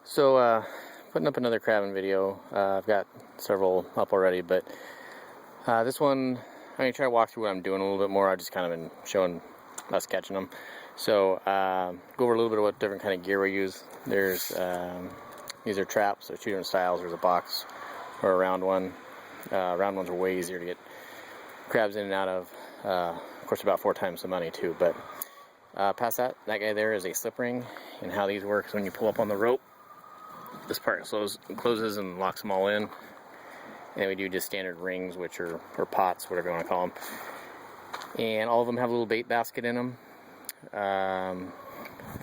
So, putting up another crabbing video. I've got several up already, but this one, I'm going to try to walk through what I'm doing a little bit more. I've just kind of been showing us catching them. So, go over a little bit of what different kind of gear we use. There's, these are traps. There's two different styles. There's a box or a round one. Round ones are way easier to get crabs in and out of. Of course, about 4 times the money too, but past that guy there is a slip ring, and how these work is when you pull up on the rope, this part closes and locks them all in. And we do just standard rings, which are, or pots, whatever you want to call them. And all of them have a little bait basket in them.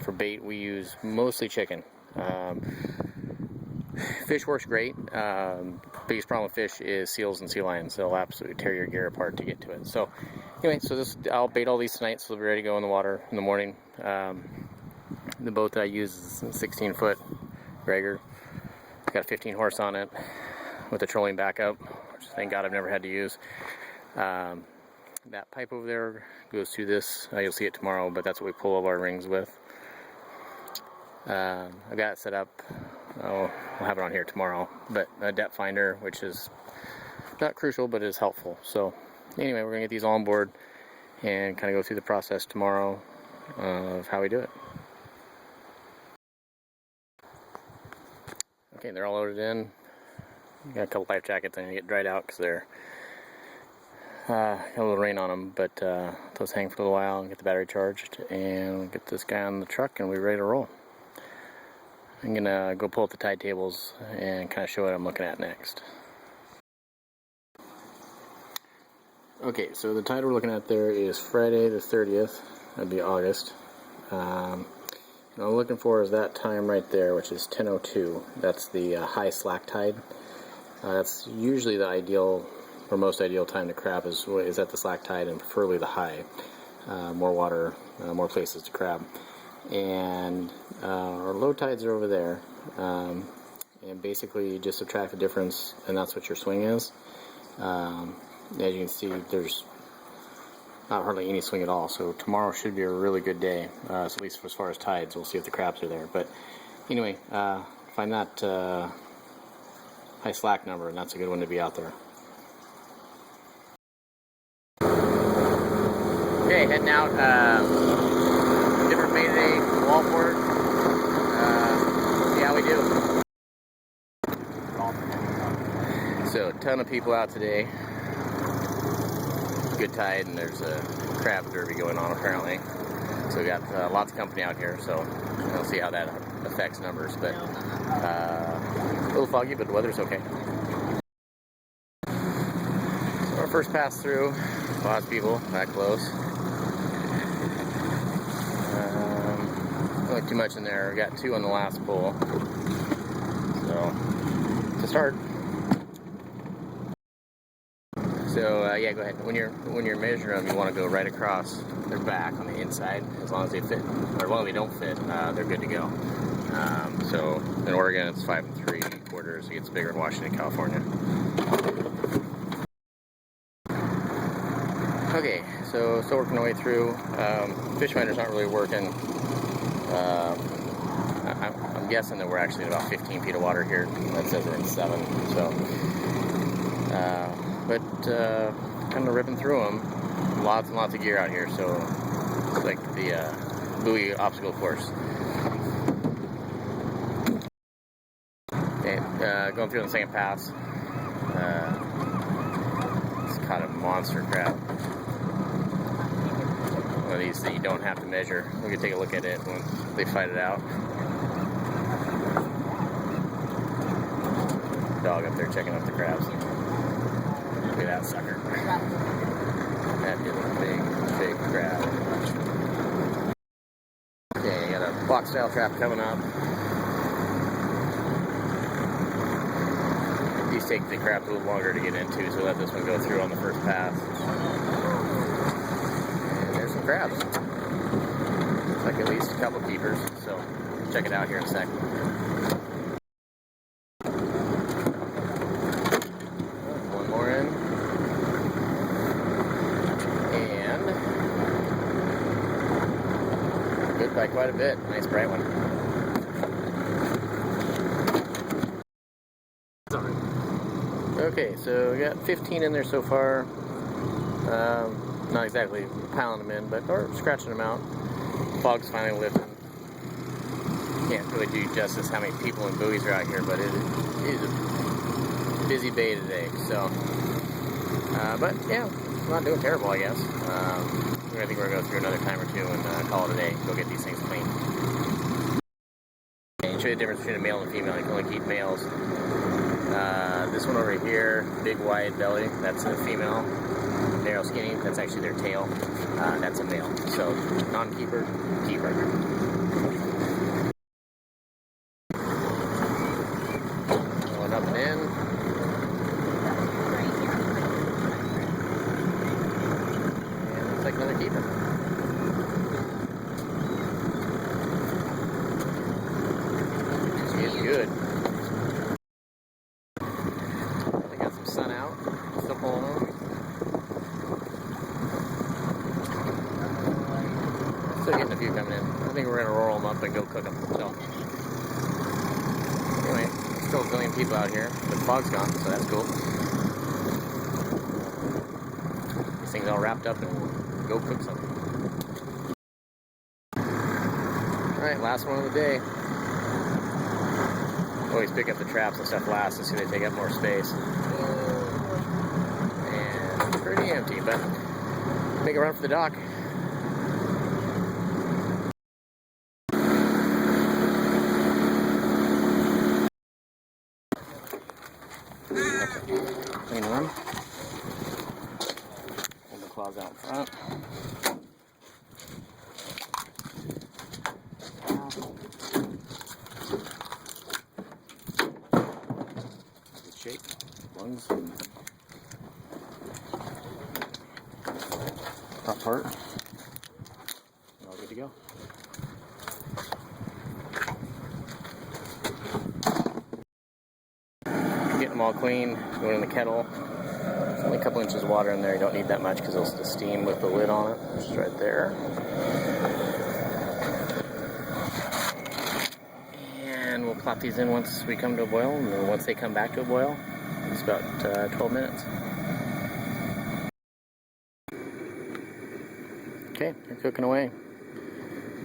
For bait, we use mostly chicken. Fish works great. Biggest problem with fish is seals and sea lions. They'll absolutely tear your gear apart to get to it. So anyway, I'll bait all these tonight, so they'll be ready to go in the water in the morning. The boat that I use is a 16-foot Gregor. It's got a 15 horse on it with a trolling backup, which thank God I've never had to use. That pipe over there goes through this. You'll see it tomorrow, but that's what we pull all our rings with. I've got it set up. We'll have it on here tomorrow, but a depth finder, which is not crucial, but is helpful. So anyway, we're gonna get these all on board and kind of go through the process tomorrow of how we do it. Okay, they're all loaded in. Got a couple life jackets. I'm gonna get dried out because they're got a little rain on them, but those hang for a little while and get the battery charged, and we'll get this guy on the truck and we're ready to roll. I'm gonna go pull up the tide tables and kind of show what I'm looking at next. Okay, so the tide we're looking at there is Friday the 30th. That'd be August. And what I'm looking for is that time right there, which is 10:02. That's the high slack tide. That's usually the ideal, or most ideal time to crab is at the slack tide, and preferably the high. More water, more places to crab. And our low tides are over there, and basically you just subtract the difference, and that's what your swing is. As you can see, there's not hardly any swing at all, so tomorrow should be a really good day, so at least as far as tides. We'll see if the crabs are there, but anyway, find that high slack number, and that's a good one to be out there. Okay, heading out. Different bait today, wallport. See how we do. So, a ton of people out today. Good tide, and there's a crab derby going on apparently. So we got lots of company out here, so we'll see how that affects numbers. But a little foggy, but the weather's okay. So our first pass through, lots of people, that close. Not too much in there. We got 2 on the last pull. So to start. So yeah, go ahead. When you're measuring them, you want to go right across their back on the inside. As long as they fit, or as long as they don't fit, they're good to go. So in Oregon, it's 5 3/4. It gets bigger in Washington, California. Okay, so still working our way through. Fish finder's not really working. I'm guessing that we're actually at about 15 feet of water here. That says we're in 7. So, kind of ripping through them. Lots and lots of gear out here. So it's like the buoy obstacle course. Okay, going through the second pass. It's caught a monster crab. One of these that you don't have to measure. We can take a look at it when they fight it out. Dog up there checking out the crabs. Look at that sucker. That is a big crab. Okay, got a box style trap coming up. These take the crabs a little longer to get into, so let this one go through on the first pass. Crabs. Looks like at least a couple keepers, so check it out here in a sec. One more in. And good by quite a bit. Nice bright one. Okay, so we got 15 in there so far. Not exactly piling them in, but or scratching them out. Fog's finally lifting. Can't really do justice how many people and buoys are out here, but it is a busy bay today. So, but yeah, not doing terrible, I guess. I think we're gonna go through another time or two and call it a day. Go get these things clean. And show you the difference between a male and a female. You can only keep males. This one over here, big wide belly, that's a female. Narrow skinny, that's actually their tail. That's a male. So non-keeper, keeper. Going up and in. And looks like another keeper. She is good. They got some sun out. Still pulling them. Still getting a few coming in. I think we're going to roll them up and go cook them. So, anyway, still a zillion people out here. The fog's gone, so that's cool. These things all wrapped up and we'll go cook some. Alright, last one of the day. Always pick up the traps and stuff last to see they take up more space. And pretty empty, but make a run for the dock. Clean one. Hold the claws out in front. Good shape. Lungs. Top part. All good to go. Getting them all clean, going in the kettle. There's only a couple inches of water in there. You don't need that much because it'll still steam with the lid on it, which is right there. And we'll plop these in once we come to a boil, and then once they come back to a boil, it's about 12 minutes. Okay, they're cooking away.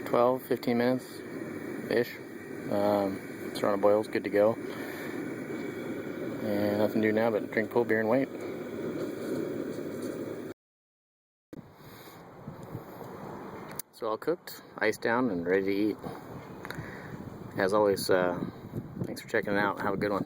12, 15 minutes-ish. It's on a boil, it's good to go. And nothing to do now but drink cold beer and wait. So all cooked, iced down, and ready to eat. As always, thanks for checking it out. Have a good one.